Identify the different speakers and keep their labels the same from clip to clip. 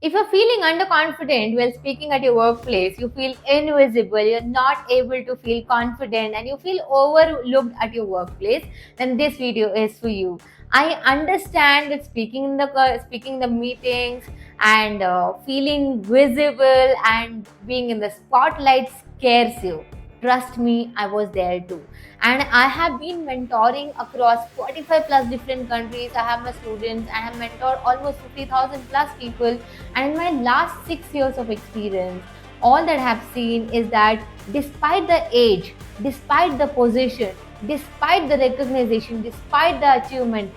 Speaker 1: If you're feeling underconfident while speaking at your workplace, you feel invisible, you're not able to feel confident, and you feel overlooked at your workplace, then this video is for you. I understand that speaking in the meetings and feeling visible and being in the spotlight scares you. Trust me, I was there too. And I have been mentoring across 45 plus different countries. I have my students, I have mentored almost 50,000 plus people, and in my last 6 years of experience, all that I have seen is that despite the age, despite the position, despite the recognition, despite the achievement,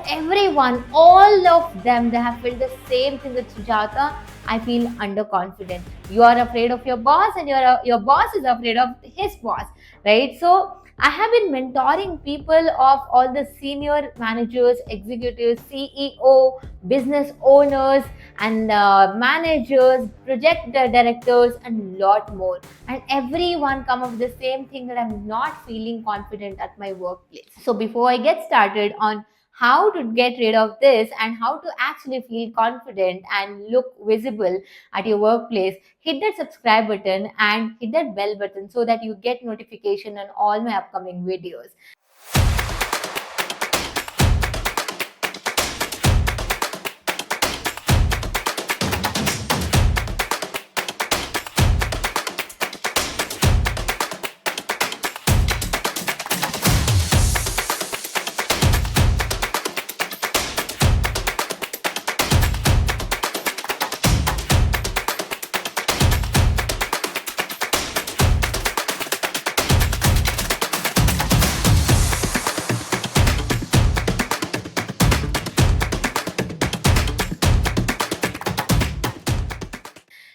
Speaker 1: everyone, all of them, they have felt the same thing with Sujata. I feel underconfident. You are afraid of your boss, and your boss is afraid of his boss, right? So I have been mentoring people of all the senior managers, executives, CEO, business owners, and managers, project directors, and lot more. And everyone come up with the same thing, that I'm not feeling confident at my workplace. So before I get started on how to get rid of this and how to actually feel confident and look visible at your workplace, hit that subscribe button and hit that bell button so that you get notification on all my upcoming videos.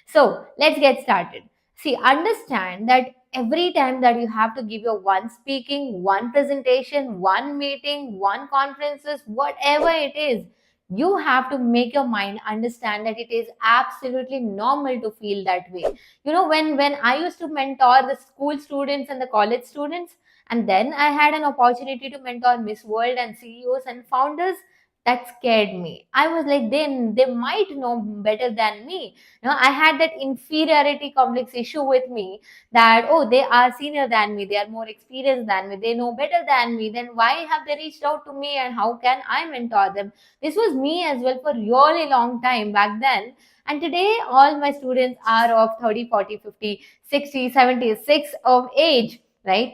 Speaker 1: So let's get started. See, understand that every time that you have to give your one speaking, one presentation, one meeting, one conferences, whatever it is, you have to make your mind understand that it is absolutely normal to feel that way. When I used to mentor the school students and the college students, and then I had an opportunity to mentor Miss World and CEOs and founders, that scared me. I was like, then they might know better than me. I had that inferiority complex issue with me, that they are senior than me, they are more experienced than me, they know better than me, then why have they reached out to me and how can I mentor them? This was me as well for really long time back then. And today all my students are of 30, 40, 50, 60, 76 of age, right?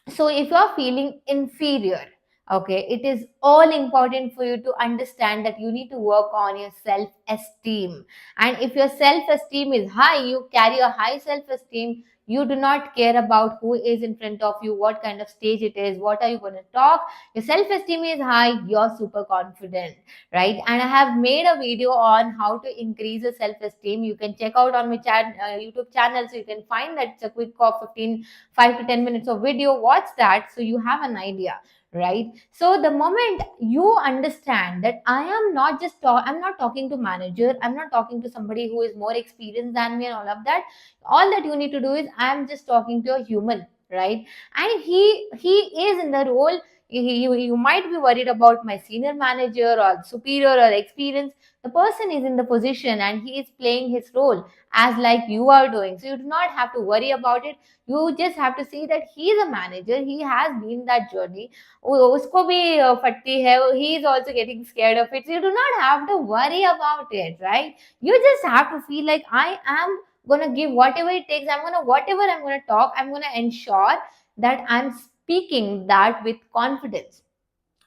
Speaker 1: So if you're feeling inferior, okay, it is all important for you to understand that you need to work on your self esteem. And if your self esteem is high, you carry a high self esteem, you do not care about who is in front of you, what kind of stage it is, what are you going to talk. Your self esteem is high, you're super confident, right? And I have made a video on how to increase your self esteem. You can check out on my YouTube channel, so you can find that. It's a quick 5 to 10 minutes of video. Watch that so you have an idea, right? So the moment you understand that I'm not talking to manager, I'm not talking to somebody who is more experienced than me and all of that. All that you need to do is, I'm just talking to a human, right? And he is in the role. You might be worried about my senior manager or superior or experience. The person is in the position and he is playing his role as like you are doing, so you do not have to worry about it. You just have to see that he is a manager, he has been that journey. Usko bhi fatti hai, he is also getting scared of it, so you do not have to worry about it, right? You just have to feel like, I am gonna give whatever it takes. Whatever I'm gonna talk, I'm gonna ensure that I'm speaking that with confidence.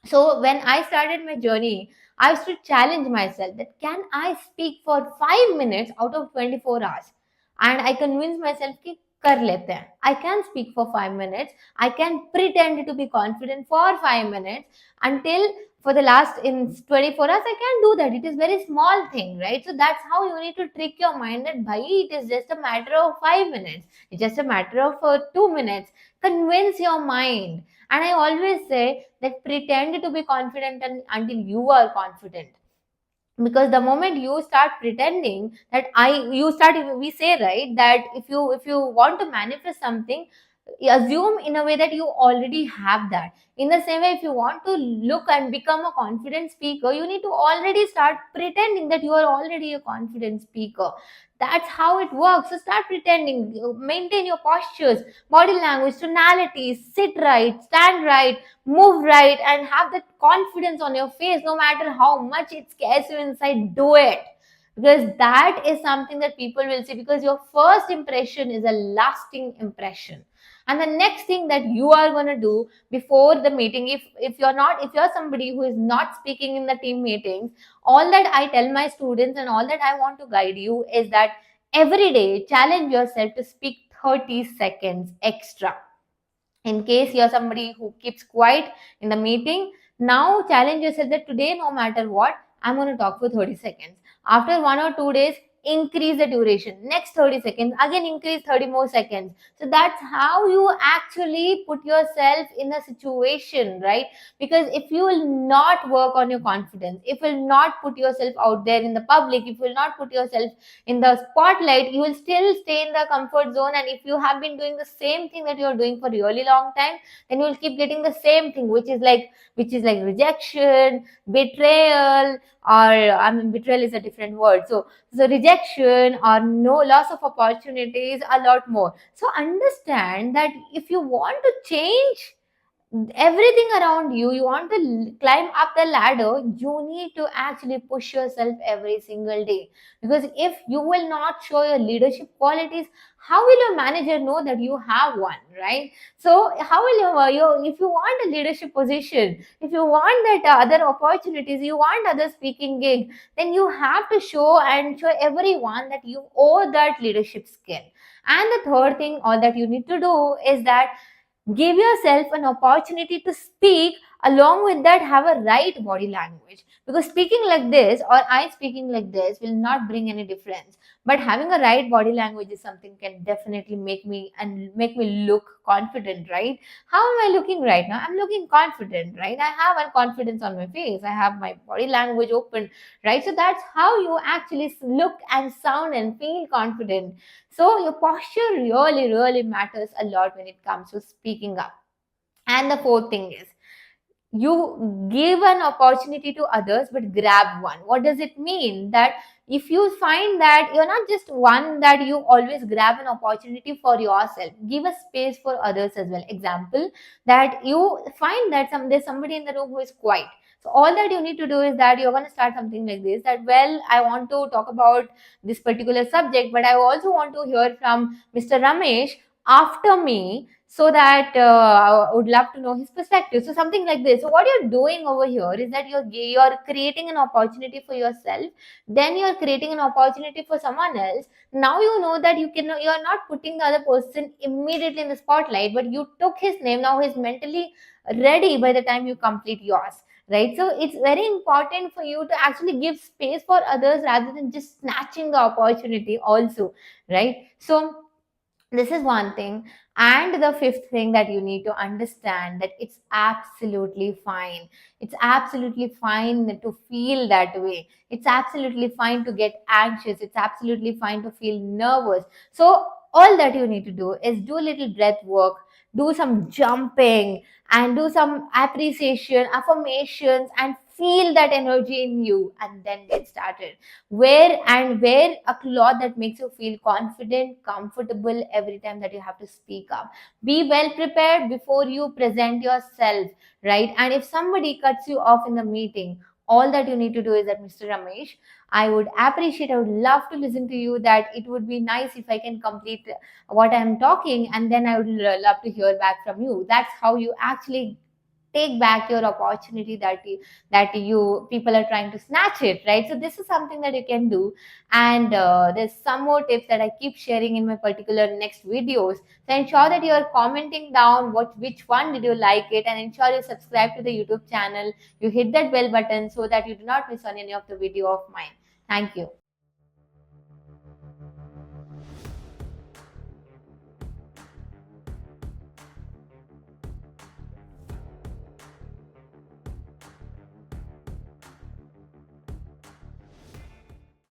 Speaker 1: So when I started my journey, I used to challenge myself that, can I speak for 5 minutes out of 24 hours? And I convinced myself कि कर लेते हैं. I can speak for 5 minutes. I can pretend to be confident for 5 minutes, until for the last in 24 hours I can do that. It is very small thing, right? So that's how you need to trick your mind that, bhai, it is just a matter of 5 minutes. It's just a matter of 2 minutes. Convince your mind. And I always say that pretend to be confident until you are confident. Because the moment you start pretending that we say, right, that if you want to manifest something, assume in a way that you already have that. In the same way, if you want to look and become a confident speaker, you need to already start pretending that you are already a confident speaker. That's how it works. So start pretending, maintain your postures, body language, tonalities, sit right, stand right, move right, and have that confidence on your face. No matter how much it scares you inside, do it, because that is something that people will see, because your first impression is a lasting impression. And the next thing that you are going to do before the meeting, if you're somebody who is not speaking in the team meetings, all that I tell my students and all that I want to guide you is that every day challenge yourself to speak 30 seconds extra. In case you're somebody who keeps quiet in the meeting, now challenge yourself that today, no matter what, I'm going to talk for 30 seconds. After 1 or 2 days, increase the duration. Next 30 seconds, again increase 30 more seconds. So that's how you actually put yourself in a situation, right? Because if you will not work on your confidence, if you will not put yourself out there in the public, if you will not put yourself in the spotlight, you will still stay in the comfort zone. And if you have been doing the same thing that you're doing for a really long time, then you will keep getting the same thing, which is like rejection, betrayal, or I mean, betrayal is a different word. So rejection or no loss of opportunities, a lot more. So understand that if you want to change everything around you, you want to climb up the ladder, you need to actually push yourself every single day. Because if you will not show your leadership qualities, how will your manager know that you have one, right? So how will if you want a leadership position, if you want that other opportunities, you want other speaking gig, then you have to show everyone that you owe that leadership skill. And the third thing, all that you need to do is that give yourself an opportunity to speak. Along with that, have a right body language, because speaking like this or I speaking like this will not bring any difference, but having a right body language is something can definitely make me look confident, right? How am I looking right now? I'm looking confident, right? I have a confidence on my face, I have my body language open, right? So that's how you actually look and sound and feel confident. So your posture really, really matters a lot when it comes to speaking up. And the fourth thing is, you give an opportunity to others, but grab one. What does it mean? That if you find that you're not just one, that you always grab an opportunity for yourself, give a space for others as well. Example, that you find that there's somebody in the room who is quiet. So all that you need to do is that you're going to start something like this, that, well, I want to talk about this particular subject, but I also want to hear from Mr. Ramesh after me, so that I would love to know his perspective. So something like this. So what you're doing over here is that you're creating an opportunity for yourself, then you're creating an opportunity for someone else. Now you know that you're not putting the other person immediately in the spotlight, but you took his name. Now he's mentally ready by the time you complete yours. Right, so it's very important for you to actually give space for others rather than just snatching the opportunity also, right? So this is one thing. And the fifth thing that you need to understand, that it's absolutely fine. It's absolutely fine to feel that way. It's absolutely fine to get anxious. It's absolutely fine to feel nervous. So all that you need to do is do a little breath work, do some jumping, and do some appreciation, affirmations, and feel that energy in you, and then get started. Wear a cloth that makes you feel confident, comfortable every time that you have to speak up. Be well prepared before you present yourself, right? And if somebody cuts you off in the meeting, all that you need to do is that, Mr. Ramesh, I would love to listen to you, that it would be nice if I can complete what I'm talking, and then I would love to hear back from you. That's how you actually take back your opportunity, that you people are trying to snatch it, right? So this is something that you can do. And there's some more tips that I keep sharing in my particular next videos. So ensure that you are commenting down which one did you like it, and ensure you subscribe to the YouTube channel, you hit that bell button so that you do not miss on any of the video of mine. Thank you.